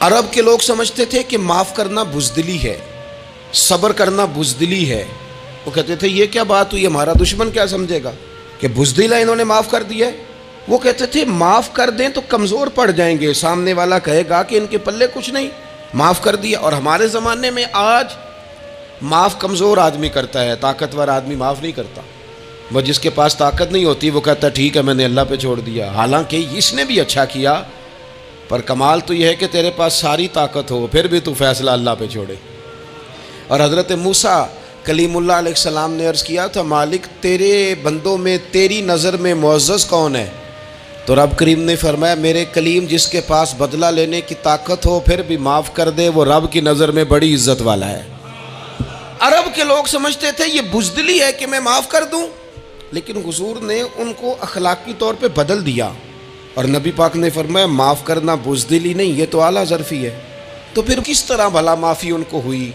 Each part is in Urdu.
عرب کے لوگ سمجھتے تھے کہ معاف کرنا بزدلی ہے، صبر کرنا بزدلی ہے۔ وہ کہتے تھے یہ کیا بات ہوئی، ہمارا دشمن کیا سمجھے گا کہ بزدل ہے، انہوں نے معاف کر دیا ہے۔ وہ کہتے تھے معاف کر دیں تو کمزور پڑ جائیں گے، سامنے والا کہے گا کہ ان کے پلے کچھ نہیں، معاف کر دیا۔ اور ہمارے زمانے میں آج معاف کمزور آدمی کرتا ہے، طاقتور آدمی معاف نہیں کرتا۔ وہ جس کے پاس طاقت نہیں ہوتی وہ کہتا ہے ٹھیک ہے میں نے اللہ پہ چھوڑ دیا، حالانکہ اس نے بھی اچھا کیا، پر کمال تو یہ ہے کہ تیرے پاس ساری طاقت ہو پھر بھی تو فیصلہ اللہ پہ چھوڑے۔ اور حضرت موسیٰ کلیم اللہ علیہ السلام نے عرض کیا تھا مالک تیرے بندوں میں تیری نظر میں معزز کون ہے؟ تو رب کریم نے فرمایا میرے کلیم جس کے پاس بدلہ لینے کی طاقت ہو پھر بھی معاف کر دے وہ رب کی نظر میں بڑی عزت والا ہے۔ عرب کے لوگ سمجھتے تھے یہ بزدلی ہے کہ میں معاف کر دوں، لیکن حضور نے ان کو اخلاقی طور پہ بدل دیا، اور نبی پاک نے فرمایا معاف کرنا بزدلی نہیں، یہ تو اعلیٰ ظرفی ہے۔ تو پھر کس طرح بھلا معافی ان کو ہوئی؟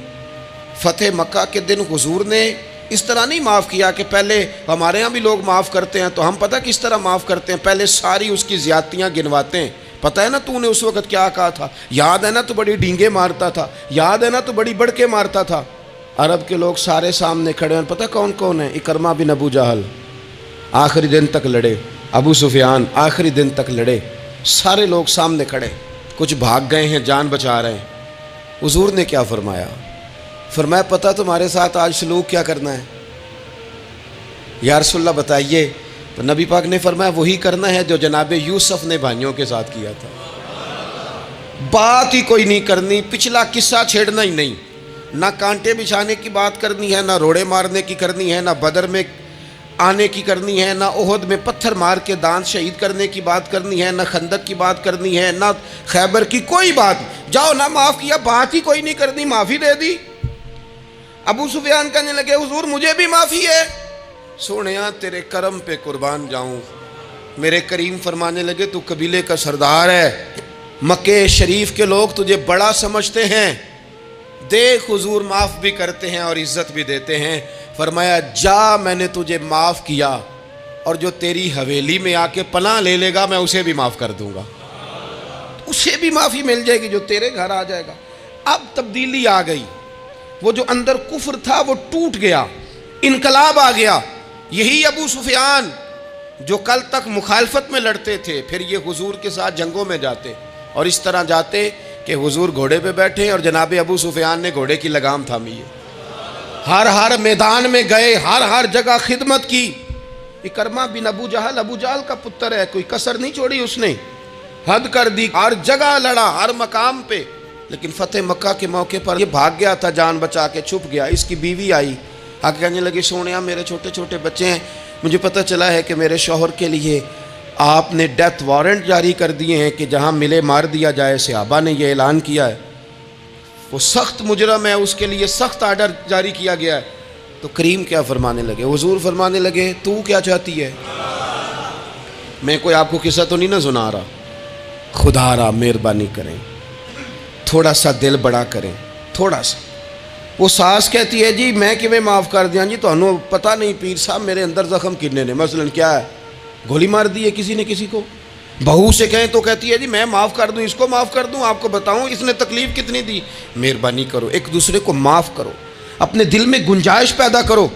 فتح مکہ کے دن حضور نے اس طرح نہیں معاف کیا کہ پہلے ہمارے ہاں بھی لوگ معاف کرتے ہیں تو ہم پتہ کس طرح معاف کرتے ہیں، پہلے ساری اس کی زیادتیاں گنواتے ہیں۔ پتہ ہے نا تو نے اس وقت کیا کہا تھا، یاد ہے نا تو بڑی ڈینگے مارتا تھا، یاد ہے نا تو بڑی بڑھ کے مارتا تھا۔ عرب کے لوگ سارے سامنے کھڑے ہیں، پتہ کون کون ہیں؟ اکرمہ بن ابو جہل آخری دن تک لڑے، ابو سفیان آخری دن تک لڑے، سارے لوگ سامنے کھڑے، کچھ بھاگ گئے ہیں جان بچا رہے ہیں۔ حضور نے کیا فرمایا؟ فرمایا پتہ تمہارے ساتھ آج سلوک کیا کرنا ہے؟ یا رسول اللہ بتائیے۔ تو نبی پاک نے فرمایا وہی کرنا ہے جو جناب یوسف نے بھائیوں کے ساتھ کیا تھا، بات ہی کوئی نہیں کرنی، پچھلا قصہ چھیڑنا ہی نہیں، نہ کانٹے بچھانے کی بات کرنی ہے، نہ روڑے مارنے کی کرنی ہے، نہ بدر میں آنے کی کرنی ہے، نہ احد میں پتھر مار کے دانت شہید کرنے کی بات کرنی ہے، نہ خندق کی بات کرنی ہے، نہ خیبر کی کوئی بات۔ جاؤ نہ معاف کیا، بات ہی کوئی نہیں کرنی، معافی دے دی۔ ابو سفیان کہنے لگے حضور مجھے بھی معافی ہے۔ سونیا تیرے کرم پہ قربان جاؤں۔ میرے کریم فرمانے لگے تو قبیلے کا سردار ہے، مکہ شریف کے لوگ تجھے بڑا سمجھتے ہیں، دیکھ حضور معاف بھی کرتے ہیں اور عزت بھی دیتے ہیں۔ فرمایا جا میں نے تجھے معاف کیا، اور جو تیری حویلی میں آ کے پناہ لے لے گا میں اسے بھی معاف کر دوں گا، اسے بھی معافی مل جائے گی جو تیرے گھر آ جائے گا۔ اب تبدیلی آ گئی، وہ جو اندر کفر تھا وہ ٹوٹ گیا، انقلاب آ گیا۔ یہی ابو سفیان جو کل تک مخالفت میں لڑتے تھے پھر یہ حضور کے ساتھ جنگوں میں جاتے، اور اس طرح جاتے کہ حضور گھوڑے پہ بیٹھے اور جناب ابو سفیان نے گھوڑے کی لگام تھامی ہے، ہر میدان میں گئے، ہر جگہ خدمت کی۔ اکرمہ بن ابو جہل کا پتر ہے، کوئی کسر نہیں چھوڑی اس نے، حد کر دی، ہر جگہ لڑا، ہر مقام پہ۔ لیکن فتح مکہ کے موقع پر یہ بھاگ گیا تھا، جان بچا کے چھپ گیا۔ اس کی بیوی آئی، آگے کہنے لگی سونیا میرے چھوٹے چھوٹے بچے ہیں، مجھے پتہ چلا ہے کہ میرے شوہر کے لیے آپ نے ڈیتھ وارنٹ جاری کر دیے ہیں کہ جہاں ملے مار دیا جائے، صحابہ نے یہ اعلان کیا ہے، وہ سخت مجرم ہے، اس کے لیے سخت آرڈر جاری کیا گیا ہے۔ تو کریم کیا فرمانے لگے؟ حضور فرمانے لگے تو کیا چاہتی ہے؟ میں کوئی آپ کو قصہ تو نہیں نہ سنا رہا، خدا را مہربانی کریں، تھوڑا سا دل بڑا کریں، تھوڑا سا۔ وہ ساس کہتی ہے جی میں کیویں معاف کر دیاں جی، تمہیں پتہ نہیں پیر صاحب میرے اندر زخم کنے نے، مثلاً کیا ہے، گولی مار دی ہے کسی نے کسی کو۔ بہو سے کہیں تو کہتی ہے جی میں معاف کر دوں، اس کو معاف کر دوں، آپ کو بتاؤں اس نے تکلیف کتنی دی۔ مہربانی کرو ایک دوسرے کو معاف کرو، اپنے دل میں گنجائش پیدا کرو۔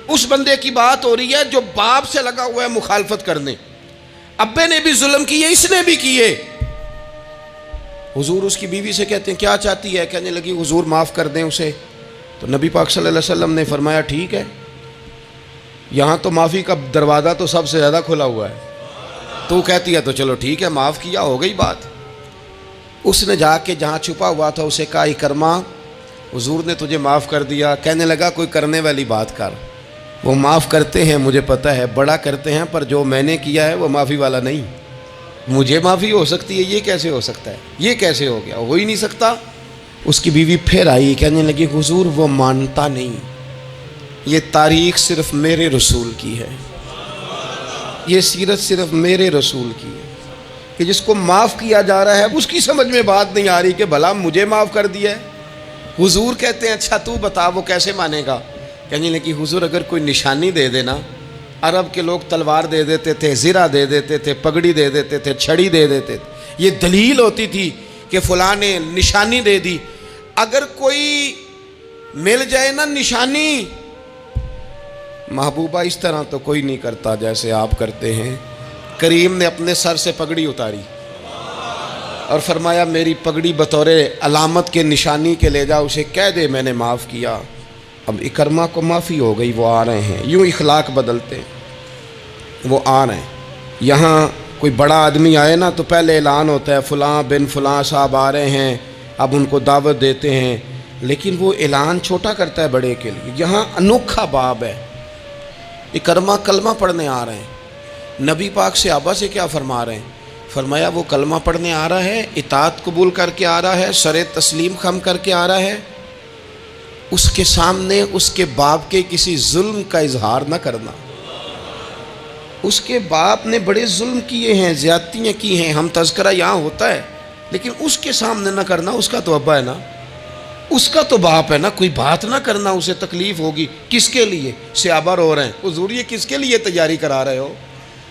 اس بندے کی بات ہو رہی ہے جو باپ سے لگا ہوا ہے مخالفت کرنے، ابے نے بھی ظلم کیے، اس نے بھی کیے۔ حضور اس کی بیوی سے کہتے ہیں کیا چاہتی ہے؟ کہنے لگی حضور معاف کر دیں اسے۔ تو نبی پاک صلی اللہ علیہ وسلم نے فرمایا ٹھیک ہے، یہاں تو معافی کا دروازہ تو سب سے زیادہ کھلا ہوا ہے، تو کہتی ہے تو چلو ٹھیک ہے معاف کیا، ہو گئی بات۔ اس نے جا کے جہاں چھپا ہوا تھا اسے کہا اکرمہ حضور نے تجھے معاف کر دیا۔ کہنے لگا کوئی کرنے والی بات کر، وہ معاف کرتے ہیں مجھے پتہ ہے، بڑا کرتے ہیں، پر جو میں نے کیا ہے وہ معافی والا نہیں۔ مجھے معافی ہو سکتی ہے، یہ کیسے ہو سکتا ہے، یہ کیسے ہو گیا، ہو ہی نہیں سکتا۔ اس کی بیوی پھر آئی، کہنے لگی حضور وہ مانتا نہیں، یہ تاریخ صرف میرے رسول کی ہے، یہ سیرت صرف میرے رسول کی ہے، کہ جس کو معاف کیا جا رہا ہے اس کی سمجھ میں بات نہیں آ رہی کہ بھلا مجھے معاف کر دیا ہے۔ حضور کہتے ہیں اچھا تو بتا وہ کیسے مانے گا؟ کہنے لگی حضور اگر کوئی نشانی دے دینا، عرب کے لوگ تلوار دے دیتے تھے، زرہ دے دیتے تھے، پگڑی دے دیتے تھے، چھڑی دے دیتے تھے، یہ دلیل ہوتی تھی کہ فلاں نے نشانی دے دی. اگر کوئی مل جائے نا نشانی، محبوبہ اس طرح تو کوئی نہیں کرتا جیسے آپ کرتے ہیں. کریم نے اپنے سر سے پگڑی اتاری اور فرمایا میری پگڑی بطور علامت کے نشانی کے لے جا، اسے کہہ دے میں نے معاف کیا. اب اکرمہ کو معافی ہو گئی، وہ آ رہے ہیں. یوں اخلاق بدلتے ہیں، وہ آ رہے ہیں. یہاں کوئی بڑا آدمی آئے نا تو پہلے اعلان ہوتا ہے فلاں بن فلاں صاحب آ رہے ہیں، اب ان کو دعوت دیتے ہیں. لیکن وہ اعلان چھوٹا کرتا ہے بڑے کے لیے. یہاں انوکھا باب ہے. اکرمہ کلمہ پڑھنے آ رہے ہیں. نبی پاک صحابہ سے کیا فرما رہے ہیں؟ فرمایا وہ کلمہ پڑھنے آ رہا ہے، اطاعت قبول کر کے آ رہا ہے، سر تسلیم خم کر کے آ رہا ہے. اس کے سامنے اس کے باپ کے کسی ظلم کا اظہار نہ کرنا. اس کے باپ نے بڑے ظلم کیے ہیں، زیادتیاں کی ہیں، ہم تذکرہ یہاں ہوتا ہے، لیکن اس کے سامنے نہ کرنا. اس کا تو ابا ہے نا، اس کا تو باپ ہے نا. کوئی بات نہ کرنا، اسے تکلیف ہوگی. کس کے لیے؟ صحابہ رو رہے ہیں. حضور یہ کس کے لیے تیاری کرا رہے ہو؟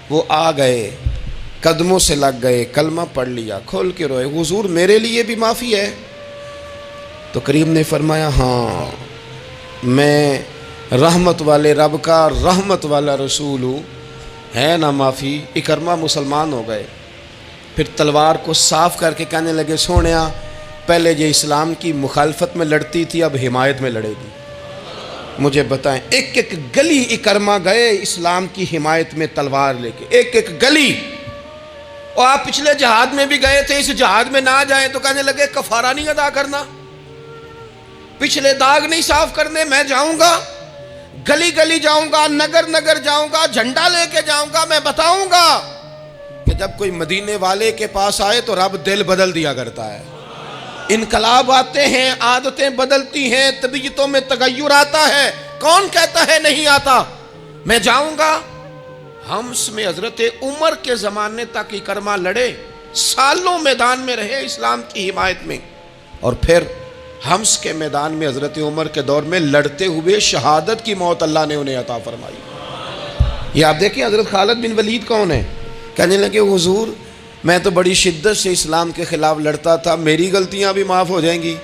وہ آ گئے، قدموں سے لگ گئے، کلمہ پڑھ لیا، کھول کے روئے. حضور میرے لیے بھی معافی ہے؟ تو کریم نے فرمایا ہاں، میں رحمت والے رب کا رحمت والا رسول ہوں، ہے نا معافی. اکرمہ مسلمان ہو گئے. پھر تلوار کو صاف کر کے کہنے لگے سونیا پہلے یہ اسلام کی مخالفت میں لڑتی تھی، اب حمایت میں لڑے گی. مجھے بتائیں، ایک ایک گلی اکرمہ گئے اسلام کی حمایت میں تلوار لے کے، ایک ایک گلی. اور آپ پچھلے جہاد میں بھی گئے تھے، اس جہاد میں نہ جائیں تو کہنے لگے کفارہ نہیں ادا کرنا، پچھلے داغ نہیں صاف کرنے. میں جاؤں گا، گلی گلی جاؤں گا، نگر نگر جاؤں گا، جھنڈا لے کے جاؤں گا. میں بتاؤں گا کہ جب کوئی مدینے والے کے پاس آئے تو رب دل بدل دیا کرتا ہے. انقلاب آتے ہیں، عادتیں بدلتی ہیں، طبیعتوں میں تغیر آتا ہے. کون کہتا ہے نہیں آتا؟ میں جاؤں گا. حمص میں حضرت عمر کے زمانے تک اکرمہ لڑے، سالوں میدان میں رہے اسلام کی حمایت میں. اور پھر حمص کے میدان میں حضرت عمر کے دور میں لڑتے ہوئے شہادت کی موت اللہ نے انہیں عطا فرمائی. یہ آپ دیکھیں حضرت خالد بن ولید کون ہے؟ کہنے لگے حضور میں تو بڑی شدت سے اسلام کے خلاف لڑتا تھا، میری غلطیاں بھی معاف ہو جائیں گی.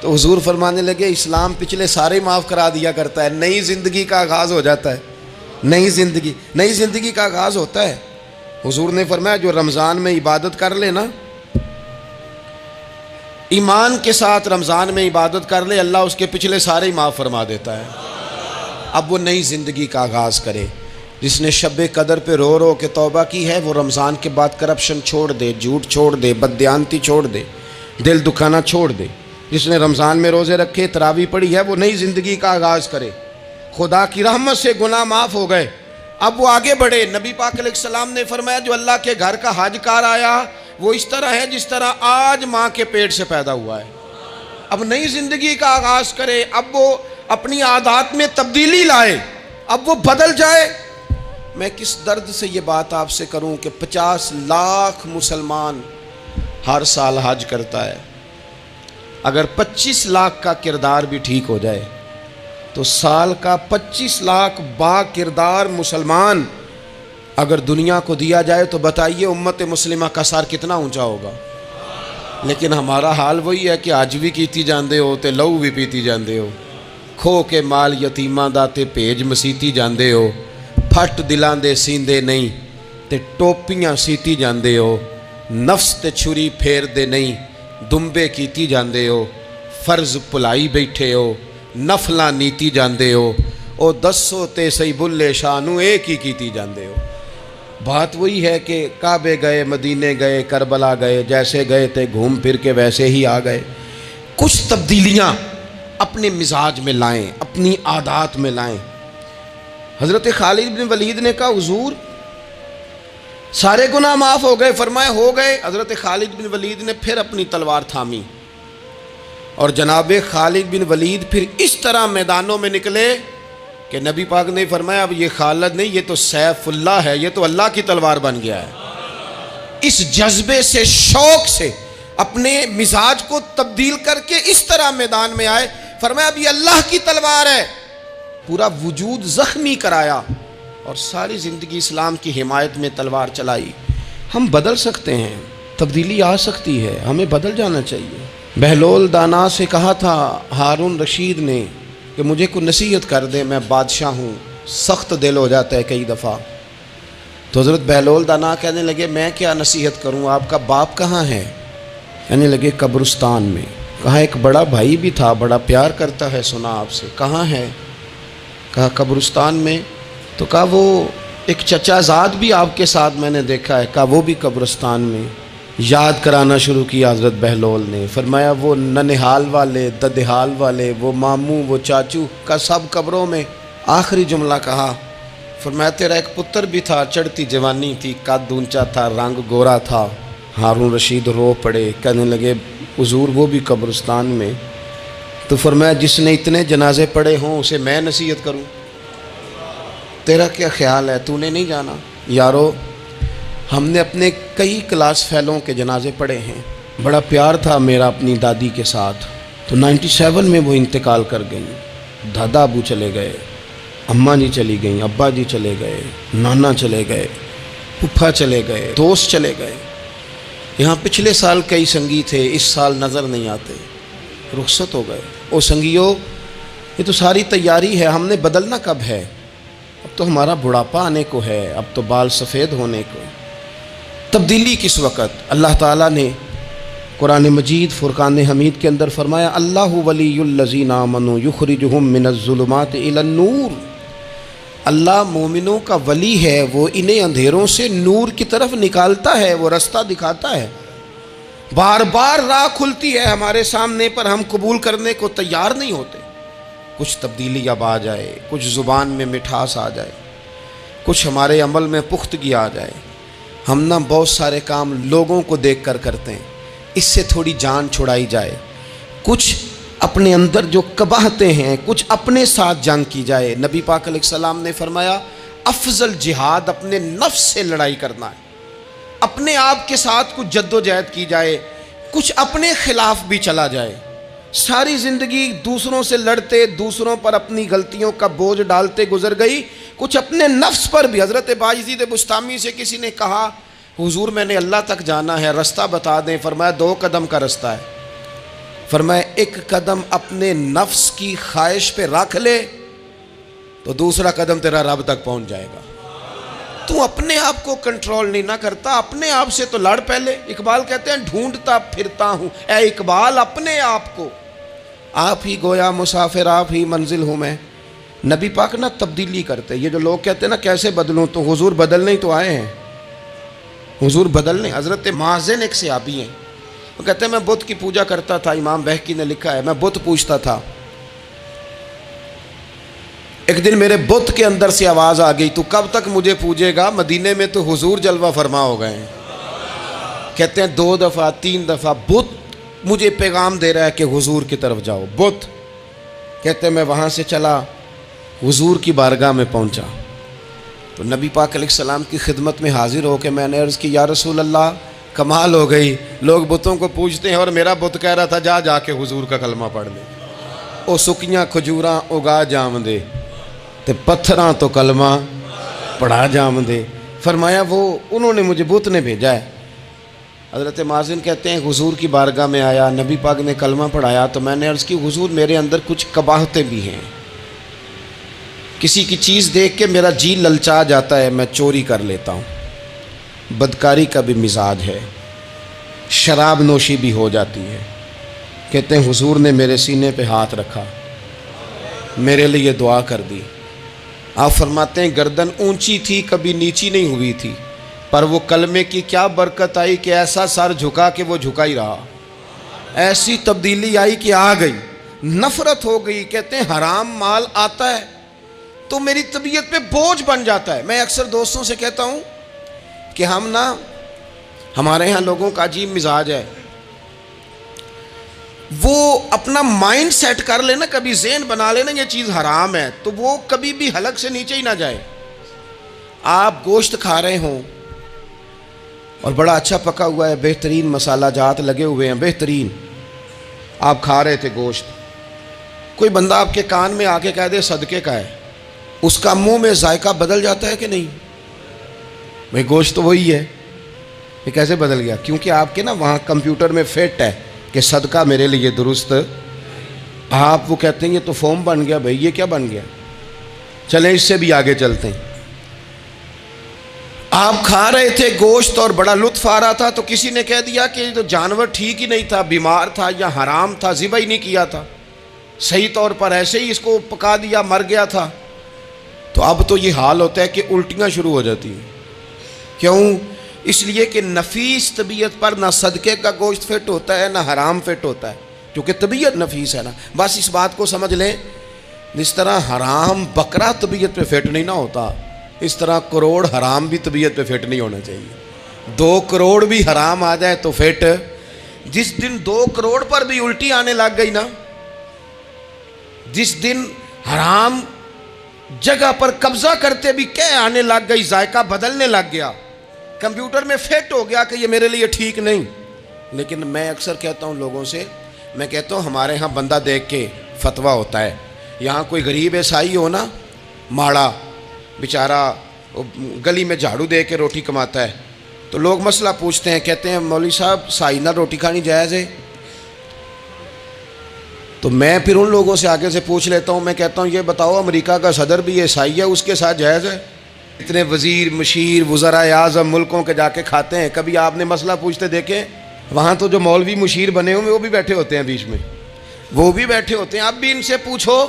تو حضور فرمانے لگے اسلام پچھلے سارے معاف کرا دیا کرتا ہے. نئی زندگی کا آغاز ہو جاتا ہے، نئی زندگی کا آغاز ہوتا ہے. حضور نے فرمایا جو رمضان میں عبادت کر لے نا، ایمان کے ساتھ رمضان میں عبادت کر لے، اللہ اس کے پچھلے سارے ہی معاف فرما دیتا ہے. اب وہ نئی زندگی کا آغاز کرے. جس نے شب قدر پہ رو رو کے توبہ کی ہے وہ رمضان کے بعد کرپشن چھوڑ دے، جھوٹ چھوڑ دے، بددیانتی چھوڑ دے، دل دکھانا چھوڑ دے. جس نے رمضان میں روزے رکھے، تراویح پڑھی ہے، وہ نئی زندگی کا آغاز کرے. خدا کی رحمت سے گناہ معاف ہو گئے، اب وہ آگے بڑھے. نبی پاک علیہ السلام نے فرمایا جو اللہ کے گھر کا حج کار آیا وہ اس طرح ہے جس طرح آج ماں کے پیٹ سے پیدا ہوا ہے. اب نئی زندگی کا آغاز کرے، اب وہ اپنی عادات میں تبدیلی لائے، اب وہ بدل جائے. میں کس درد سے یہ بات آپ سے کروں کہ 50 لاکھ مسلمان ہر سال حج کرتا ہے. اگر 25 لاکھ کا کردار بھی ٹھیک ہو جائے تو سال کا 25 لاکھ با کردار مسلمان اگر دنیا کو دیا جائے تو بتائیے امت مسلمہ کا سر کتنا اونچا ہوگا. لیکن ہمارا حال وہی ہے کہ آج بھی کیتی جاندے ہو تے لہو بھی پیتی جاندے ہو، کھو کے مال یتیماں دا تے بھیج مسیتی جاندے ہو، پھٹ دلاں دے سیندے نہیں تے ٹوپیاں سیتی جاندے ہو، نفس تے چھری پھیر دے نہیں دمبے کیتی جاندے ہو، فرض پلائی بیٹھے ہو، نفلاں نیتی جاندے ہو، او دسو تے سی بلے شانو ایک ہی کیتی جاندے ہو. بات وہی ہے کہ کعبے گئے، مدینے گئے، کربلا گئے، جیسے گئے تھے گھوم پھر کے ویسے ہی آ گئے. کچھ تبدیلیاں اپنے مزاج میں لائیں، اپنی عادات میں لائیں. حضرت خالد بن ولید نے کہا حضور سارے گناہ معاف ہو گئے. فرمایا ہو گئے. حضرت خالد بن ولید نے پھر اپنی تلوار تھامی اور جناب خالد بن ولید پھر اس طرح میدانوں میں نکلے کہ نبی پاک نے فرمایا اب یہ خالد نہیں، یہ تو سیف اللہ ہے، یہ تو اللہ کی تلوار بن گیا ہے. اس جذبے سے، شوق سے اپنے مزاج کو تبدیل کر کے اس طرح میدان میں آئے. فرمایا اب یہ اللہ کی تلوار ہے. پورا وجود زخمی کرایا اور ساری زندگی اسلام کی حمایت میں تلوار چلائی. ہم بدل سکتے ہیں، تبدیلی آ سکتی ہے، ہمیں بدل جانا چاہیے۔ بہلول دانا سے کہا تھا ہارون رشید نے کہ مجھے کوئی نصیحت کر دے، میں بادشاہ ہوں، سخت دل ہو جاتا ہے کئی دفعہ۔ تو حضرت بہلول دانا کہنے لگے میں کیا نصیحت کروں، آپ کا باپ کہاں ہے؟ کہنے لگے قبرستان میں۔ کہا ایک بڑا بھائی بھی تھا، بڑا پیار کرتا ہے، سنا آپ سے، کہاں ہے؟ کہا قبرستان میں۔ تو کہا وہ ایک چچا زاد بھی آپ کے ساتھ میں نے دیکھا ہے، کہا وہ بھی قبرستان میں۔ یاد کرانا شروع کیا حضرت بہلول نے، فرمایا وہ ننہال والے، ددہال والے، وہ ماموں، وہ چاچو کا سب قبروں میں۔ آخری جملہ کہا، فرمایا تیرا ایک پتر بھی تھا، چڑھتی جوانی تھی، قد اونچا تھا، رنگ گورا تھا۔ ہارون رشید رو پڑے، کہنے لگے حضور وہ بھی قبرستان میں۔ تو فرمایا جس نے اتنے جنازے پڑھے ہوں اسے میں نصیحت کروں؟ تیرا کیا خیال ہے، تو نے نہیں جانا؟ یارو ہم نے اپنے کئی کلاس فیلوں کے جنازے پڑھے ہیں، بڑا پیار تھا میرا اپنی دادی کے ساتھ، تو 97 میں وہ انتقال کر گئیں، دادا ابو چلے گئے، اماں جی چلی گئیں، ابا جی چلے گئے، نانا چلے گئے، پھپھا چلے گئے، دوست چلے گئے۔ یہاں پچھلے سال کئی سنگی تھے، اس سال نظر نہیں آتے، رخصت ہو گئے۔ او سنگیو یہ تو ساری تیاری ہے، ہم نے بدلنا کب ہے؟ اب تو ہمارا بڑھاپا آنے کو ہے، اب تو بال سفید ہونے کو۔ تبدیلی کس وقت؟ اللہ تعالیٰ نے قرآن مجید فرقان حمید کے اندر فرمایا اللہ ولی الذین آمنوا یخرجہم من الظلمات الی النور۔ اللہ مومنوں کا ولی ہے، وہ انہیں اندھیروں سے نور کی طرف نکالتا ہے، وہ رستہ دکھاتا ہے۔ بار بار راہ کھلتی ہے ہمارے سامنے پر ہم قبول کرنے کو تیار نہیں ہوتے۔ کچھ تبدیلی اب آ جائے، کچھ زبان میں مٹھاس آ جائے، کچھ ہمارے عمل میں پختگی آ جائے۔ ہم نہ بہت سارے کام لوگوں کو دیکھ کر کرتے ہیں، اس سے تھوڑی جان چھڑائی جائے۔ کچھ اپنے اندر جو قباہتیں ہیں، کچھ اپنے ساتھ جنگ کی جائے۔ نبی پاک علیہ السلام نے فرمایا افضل جہاد اپنے نفس سے لڑائی کرنا ہے، اپنے آپ کے ساتھ کچھ جد و جہد کی جائے، کچھ اپنے خلاف بھی چلا جائے۔ ساری زندگی دوسروں سے لڑتے، دوسروں پر اپنی غلطیوں کا بوجھ ڈالتے گزر گئی، کچھ اپنے نفس پر بھی۔ حضرت بایزید بستامی سے کسی نے کہا حضور میں نے اللہ تک جانا ہے، رستہ بتا دیں۔ فرمایا 2 قدم کا رستہ ہے۔ فرمایا 1 قدم اپنے نفس کی خواہش پہ رکھ لے تو دوسرا قدم تیرا رب تک پہنچ جائے گا۔ تو اپنے آپ کو کنٹرول نہیں نہ کرتا، اپنے آپ سے تو لڑ پہلے۔ اقبال کہتے ہیں ڈھونڈتا پھرتا ہوں اے اقبال اپنے آپ کو، آپ ہی گویا مسافر آپ ہی منزل ہوں میں۔ نبی پاک نہ تبدیلی کرتے۔ یہ جو لوگ کہتے ہیں نا کیسے بدلوں، تو حضور بدلنے ہی تو آئے ہیں، حضور بدلنے۔ حضرت مازن ایک صحابی ہیں، وہ کہتے ہیں میں بت کی پوجا کرتا تھا، امام بہقی نے لکھا ہے میں بت پوجتا تھا۔ ایک دن میرے بت کے اندر سے آواز آ گئی تو کب تک مجھے پوجے گا، مدینے میں تو حضور جلوہ فرما ہو گئے ہیں۔ کہتے ہیں 2 دفعہ 3 دفعہ بت مجھے پیغام دے رہا ہے کہ حضور کی طرف جاؤ، بت۔ کہتے ہیں میں وہاں سے چلا، حضور کی بارگاہ میں پہنچا تو نبی پاک علیہ السلام کی خدمت میں حاضر ہو کے میں نے عرض کی یا رسول اللہ کمال ہو گئی، لوگ بتوں کو پوجتے ہیں اور میرا بت کہہ رہا تھا جا کے حضور کا کلمہ پڑھ لے۔ او سکیاں کھجوراں اگا جام دے تے پتھراں تو کلمہ پڑھا جام دے۔ فرمایا وہ انہوں نے مجھے بت نے بھیجا ہے۔ حضرت مازن کہتے ہیں حضور کی بارگاہ میں آیا، نبی پاک نے کلمہ پڑھایا تو میں نے عرض کی حضور میرے اندر کچھ قباہتیں بھی ہیں، کسی کی چیز دیکھ کے میرا جی للچا جاتا ہے، میں چوری کر لیتا ہوں، بدکاری کا بھی مزاج ہے، شراب نوشی بھی ہو جاتی ہے۔ کہتے ہیں حضور نے میرے سینے پہ ہاتھ رکھا، میرے لیے دعا کر دی۔ آپ فرماتے ہیں گردن اونچی تھی کبھی نیچی نہیں ہوئی تھی، پر وہ کلمے کی کیا برکت آئی کہ ایسا سر جھکا کہ وہ جھکا ہی رہا، ایسی تبدیلی آئی کہ آ گئی، نفرت ہو گئی۔ کہتے ہیں حرام مال آتا ہے تو میری طبیعت پہ بوجھ بن جاتا ہے۔ میں اکثر دوستوں سے کہتا ہوں کہ ہمارے ہاں لوگوں کا عجیب مزاج ہے، وہ اپنا مائنڈ سیٹ کر لینا، کبھی ذہن بنا لینا یہ چیز حرام ہے تو وہ کبھی بھی حلق سے نیچے ہی نہ جائے۔ آپ گوشت کھا رہے ہوں اور بڑا اچھا پکا ہوا ہے، بہترین مسالہ جات لگے ہوئے ہیں، بہترین، آپ کھا رہے تھے گوشت، کوئی بندہ آپ کے کان میں آ کے کہہ دے صدقے کا ہے، اس کا منہ میں ذائقہ بدل جاتا ہے کہ نہیں؟ بھئی گوشت تو وہی ہے، یہ کیسے بدل گیا؟ کیونکہ آپ کے نا وہاں کمپیوٹر میں فٹ ہے کہ صدقہ میرے لیے درست، آپ وہ کہتے ہیں یہ تو فارم بن گیا بھائی، یہ کیا بن گیا؟ چلیں اس سے بھی آگے چلتے ہیں۔ آپ کھا رہے تھے گوشت اور بڑا لطف آ رہا تھا، تو کسی نے کہہ دیا کہ یہ تو جانور ٹھیک ہی نہیں تھا، بیمار تھا یا حرام تھا، ذبح ہی نہیں کیا تھا، صحیح طور پر ایسے ہی اس کو پکا دیا، مر گیا تھا۔ تو اب تو یہ حال ہوتا ہے کہ الٹیاں شروع ہو جاتی ہیں۔ کیوں؟ اس لیے کہ نفیس طبیعت پر نہ صدقے کا گوشت فٹ ہوتا ہے نہ حرام فٹ ہوتا ہے، کیونکہ طبیعت نفیس ہے نا۔ بس اس بات کو سمجھ لیں، جس طرح حرام بکرا طبیعت پہ فٹ نہیں نہ ہوتا، اس طرح کروڑ حرام بھی طبیعت پہ فٹ نہیں ہونا چاہیے۔ 2 کروڑ بھی حرام آ جائے تو فٹ۔ جس دن 2 کروڑ پر بھی الٹی آنے لگ گئی نا، جس دن حرام جگہ پر قبضہ کرتے بھی کہہ آنے لگ گئی، ذائقہ بدلنے لگ گیا، کمپیوٹر میں فٹ ہو گیا کہ یہ میرے لیے ٹھیک نہیں۔ لیکن میں اکثر کہتا ہوں لوگوں سے، میں کہتا ہوں ہمارے ہاں بندہ دیکھ کے فتویٰ ہوتا ہے۔ یہاں کوئی غریب عیسائی ہو نا، ماڑا بیچارہ گلی میں جھاڑو دے کے روٹی کماتا ہے، تو لوگ مسئلہ پوچھتے ہیں، کہتے ہیں مولوی صاحب سائنہ روٹی کھانی جائز ہے؟ تو میں پھر ان لوگوں سے آگے سے پوچھ لیتا ہوں، میں کہتا ہوں یہ بتاؤ امریکہ کا صدر بھی عیسائی ہے، اس کے ساتھ جائز ہے؟ اتنے وزیر مشیر وزراء اعظم ملکوں کے جا کے کھاتے ہیں، کبھی آپ نے مسئلہ پوچھتے دیکھیں؟ وہاں تو جو مولوی مشیر بنے ہوئے وہ بھی بیٹھے ہوتے ہیں بیچ میں، وہ بھی بیٹھے ہوتے ہیں، اب بھی ان سے پوچھو۔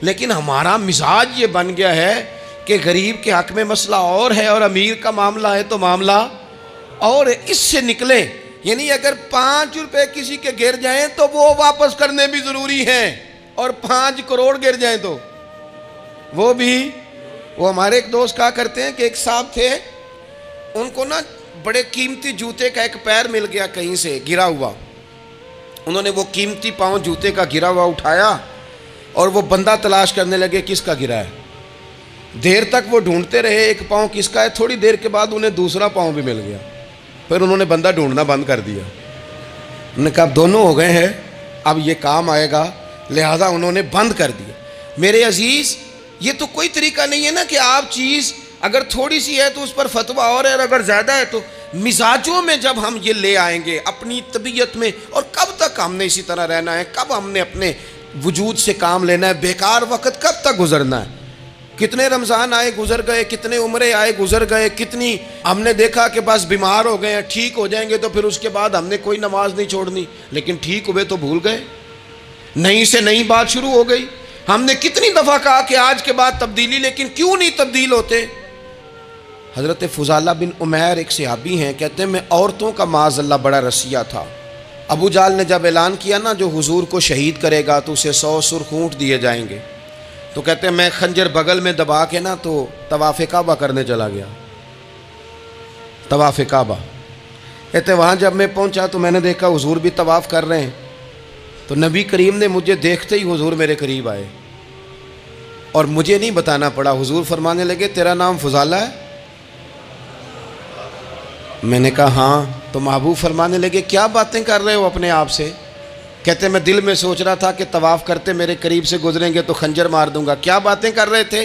لیکن ہمارا مزاج یہ بن گیا ہے کہ غریب کے حق میں مسئلہ اور ہے اور امیر کا معاملہ ہے تو معاملہ اور اس سے نکلے۔ یعنی اگر 5 روپے کسی کے گر جائیں تو وہ واپس کرنے بھی ضروری ہیں، اور 5 کروڑ گر جائیں تو وہ بھی۔ وہ ہمارے ایک دوست کہا کرتے ہیں کہ ایک صاحب تھے، ان کو نا بڑے قیمتی جوتے کا ایک پیر مل گیا کہیں سے گرا ہوا، انہوں نے وہ قیمتی پاؤں جوتے کا گرا ہوا اٹھایا اور وہ بندہ تلاش کرنے لگے کس کا گرا ہے۔ دیر تک وہ ڈھونڈتے رہے ایک پاؤں کس کا ہے، تھوڑی دیر کے بعد انہیں دوسرا پاؤں بھی مل گیا، پھر انہوں نے بندہ ڈھونڈنا بند کر دیا۔ انہوں نے کہا اب دونوں ہو گئے ہیں، اب یہ کام آئے گا، لہذا انہوں نے بند کر دیا۔ میرے عزیز، یہ تو کوئی طریقہ نہیں ہے نا کہ آپ چیز اگر تھوڑی سی ہے تو اس پر فتویٰ اور ہے، اور اگر زیادہ ہے تو مزاجوں میں جب ہم یہ لے آئیں گے اپنی طبیعت میں، اور کب تک ہم نے اسی طرح رہنا ہے، کب ہم نے اپنے وجود سے کام لینا ہے، بیکار وقت کب تک گزرنا ہے۔ کتنے رمضان آئے گزر گئے، کتنے عمرے آئے گزر گئے، کتنی ہم نے دیکھا کہ بس بیمار ہو گئے ہیں، ٹھیک ہو جائیں گے تو پھر اس کے بعد ہم نے کوئی نماز نہیں چھوڑنی، لیکن ٹھیک ہوئے تو بھول گئے، نئی سے نئی بات شروع ہو گئی۔ ہم نے کتنی دفعہ کہا کہ آج کے بعد تبدیلی، لیکن کیوں نہیں تبدیل ہوتے؟ حضرت فضالہ بن عمیر ایک صحابی ہیں، کہتے ہیں میں عورتوں کا معاذ اللہ بڑا رسیہ تھا۔ ابو جہل نے جب اعلان کیا نا جو حضور کو شہید کرے گا تو اسے 100 سرخ اونٹ دیے جائیں گے، تو کہتے ہیں میں خنجر بغل میں دبا کے نا تو طواف کعبہ کرنے چلا گیا، طواف کعبہ۔ کہتے ہیں وہاں جب میں پہنچا تو میں نے دیکھا حضور بھی طواف کر رہے ہیں، تو نبی کریم نے مجھے دیکھتے ہی حضور میرے قریب آئے، اور مجھے نہیں بتانا پڑا، حضور فرمانے لگے تیرا نام فضالہ ہے؟ میں نے کہا ہاں۔ تو محبوب فرمانے لگے کیا باتیں کر رہے ہو اپنے آپ سے؟ کہتے میں دل میں سوچ رہا تھا کہ طواف کرتے میرے قریب سے گزریں گے تو خنجر مار دوں گا۔ کیا باتیں کر رہے تھے؟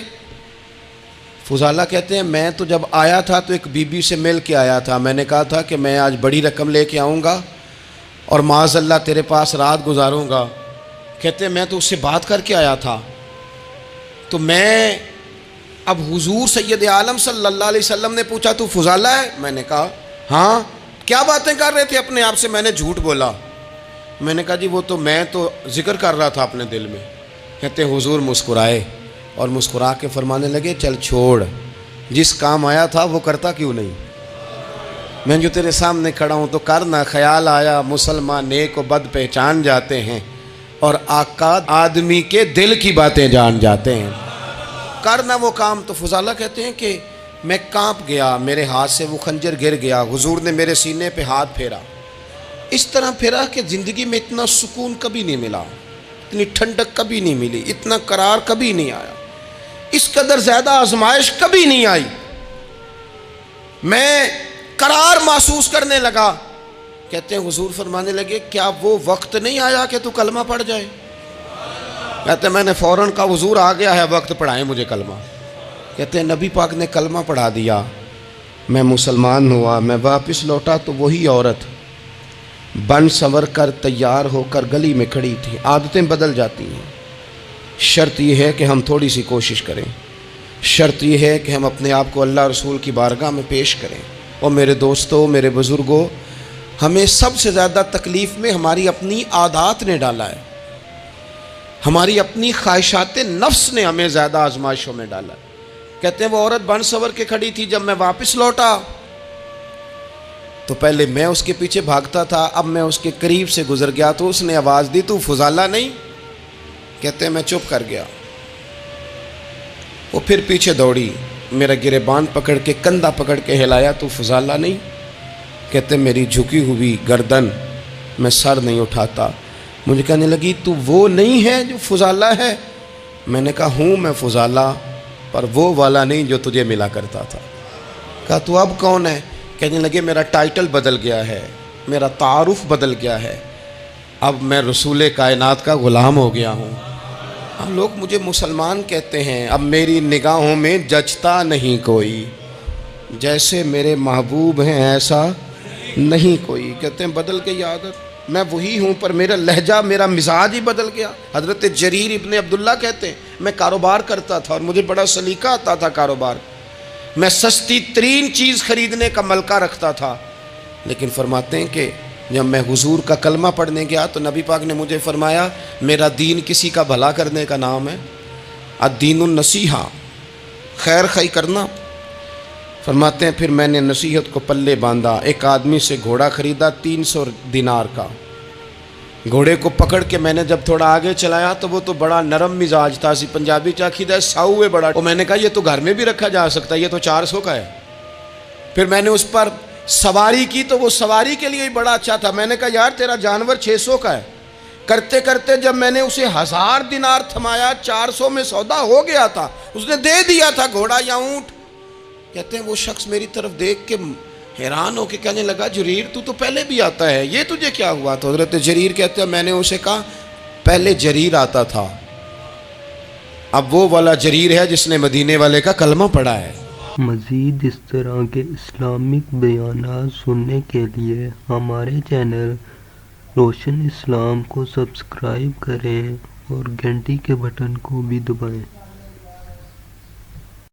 فضالہ کہتے ہیں میں تو جب آیا تھا تو ایک بی بی سے مل کے آیا تھا، میں نے کہا تھا کہ میں آج بڑی رقم لے کے آؤں گا اور معاذ اللہ تیرے پاس رات گزاروں گا۔ کہتے ہیں میں تو اس سے بات کر کے آیا تھا، تو میں اب حضور سید عالم صلی اللہ علیہ وسلم نے پوچھا تو فضالہ ہے؟ میں نے کہا ہاں۔ کیا باتیں کر رہے تھے اپنے آپ سے؟ میں نے جھوٹ بولا۔ میں نے کہا جی وہ تو میں تو ذکر کر رہا تھا اپنے دل میں۔ کہتے ہیں حضور مسکرائے اور مسکرا کے فرمانے لگے چل چھوڑ، جس کام آیا تھا وہ کرتا کیوں نہیں؟ میں جو تیرے سامنے کھڑا ہوں تو کرنا، خیال آیا مسلمان نیک و بد پہچان جاتے ہیں اور آقا آدمی کے دل کی باتیں جان جاتے ہیں، کرنا وہ کام۔ تو فضالہ کہتے ہیں کہ میں کانپ گیا، میرے ہاتھ سے وہ خنجر گر گیا، حضور نے میرے سینے پہ ہاتھ پھیرا، اس طرح پھیرا کہ زندگی میں اتنا سکون کبھی نہیں ملا، اتنی ٹھنڈک کبھی نہیں ملی، اتنا قرار کبھی نہیں آیا، اس قدر زیادہ آزمائش کبھی نہیں آئی۔ میں قرار محسوس کرنے لگا۔ کہتے ہیں حضور فرمانے لگے کیا وہ وقت نہیں آیا کہ تو کلمہ پڑھ جائے؟ کہتے ہیں میں نے فوراً کہا حضور آ گیا ہے وقت، پڑھائیں مجھے کلمہ۔ کہتے ہیں نبی پاک نے کلمہ پڑھا دیا، میں مسلمان ہوا، میں واپس لوٹا تو وہی عورت بن سنور کر تیار ہو کر گلی میں کھڑی تھی۔ عادتیں بدل جاتی ہیں، شرط یہ ہے کہ ہم تھوڑی سی کوشش کریں، شرط یہ ہے کہ ہم اپنے آپ کو اللہ رسول کی بارگاہ میں پیش کریں۔ اور میرے دوستوں، میرے بزرگوں، ہمیں سب سے زیادہ تکلیف میں ہماری اپنی عادات نے ڈالا ہے، ہماری اپنی خواہشات نفس نے ہمیں زیادہ آزمائشوں میں ڈالا ہے۔ کہتے ہیں وہ عورت بن سنور کے کھڑی تھی، جب میں واپس لوٹا تو پہلے میں اس کے پیچھے بھاگتا تھا، اب میں اس کے قریب سے گزر گیا تو اس نے آواز دی، تو فضالہ نہیں؟ کہتے ہیں میں چپ کر گیا۔ وہ پھر پیچھے دوڑی، میرا گریبان پکڑ کے کندھا پکڑ کے ہلایا، تو فضالہ نہیں؟ کہتے ہیں میری جھکی ہوئی گردن، میں سر نہیں اٹھاتا۔ مجھے کہنے لگی تو وہ نہیں ہے جو فضالہ ہے؟ میں نے کہا ہوں میں فضالہ، پر وہ والا نہیں جو تجھے ملا کرتا تھا۔ کہا تو اب کون ہے؟ کہنے لگے میرا ٹائٹل بدل گیا ہے، میرا تعارف بدل گیا ہے، اب میں رسول کائنات کا غلام ہو گیا ہوں۔ اب لوگ مجھے مسلمان کہتے ہیں، اب میری نگاہوں میں جچتا نہیں کوئی، جیسے میرے محبوب ہیں ایسا نہیں کوئی۔ کہتے ہیں بدل گئی عادت، میں وہی ہوں پر میرا لہجہ، میرا مزاج ہی بدل گیا۔ حضرت جریر ابن عبداللہ کہتے ہیں میں کاروبار کرتا تھا اور مجھے بڑا سلیقہ آتا تھا کاروبار، میں سستی ترین چیز خریدنے کا ملکہ رکھتا تھا، لیکن فرماتے ہیں کہ جب میں حضور کا کلمہ پڑھنے گیا تو نبی پاک نے مجھے فرمایا میرا دین کسی کا بھلا کرنے کا نام ہے، الدین النصیحہ، خیر خی کرنا۔ فرماتے ہیں پھر میں نے نصیحت کو پلے باندھا، ایک آدمی سے گھوڑا خریدا 300 دینار کا، گھوڑے کو پکڑ کے میں نے جب تھوڑا آگے چلایا تو وہ تو بڑا نرم مزاج تھا، سی پنجابی چاکیدہ ساؤ ہے بڑا، اور میں نے کہا یہ تو گھر میں بھی رکھا جا سکتا ہے، یہ تو 400 کا ہے۔ پھر میں نے اس پر سواری کی تو وہ سواری کے لیے ہی بڑا اچھا تھا، میں نے کہا یار تیرا جانور 600 کا ہے۔ کرتے کرتے جب میں نے اسے 1000 دینار تھمایا، 400 میں سودا ہو گیا تھا، اس نے دے دیا تھا گھوڑا یا اونٹ۔ کہتے ہیں وہ شخص میری طرف دیکھ کے حیران ہو کے کہنے لگا جریر تو پہلے بھی آتا ہے، یہ تجھے کیا ہوا؟ تو حضرت جریر کہتے ہیں میں نے اسے کہا پہلے جریر آتا تھا، اب وہ والا جریر ہے جس نے مدینے والے کا کلمہ پڑھا ہے۔ مزید اس طرح کے اسلامک بیانات سننے کے لیے ہمارے چینل روشن اسلام کو سبسکرائب کریں اور گھنٹی کے بٹن کو بھی دبائیں۔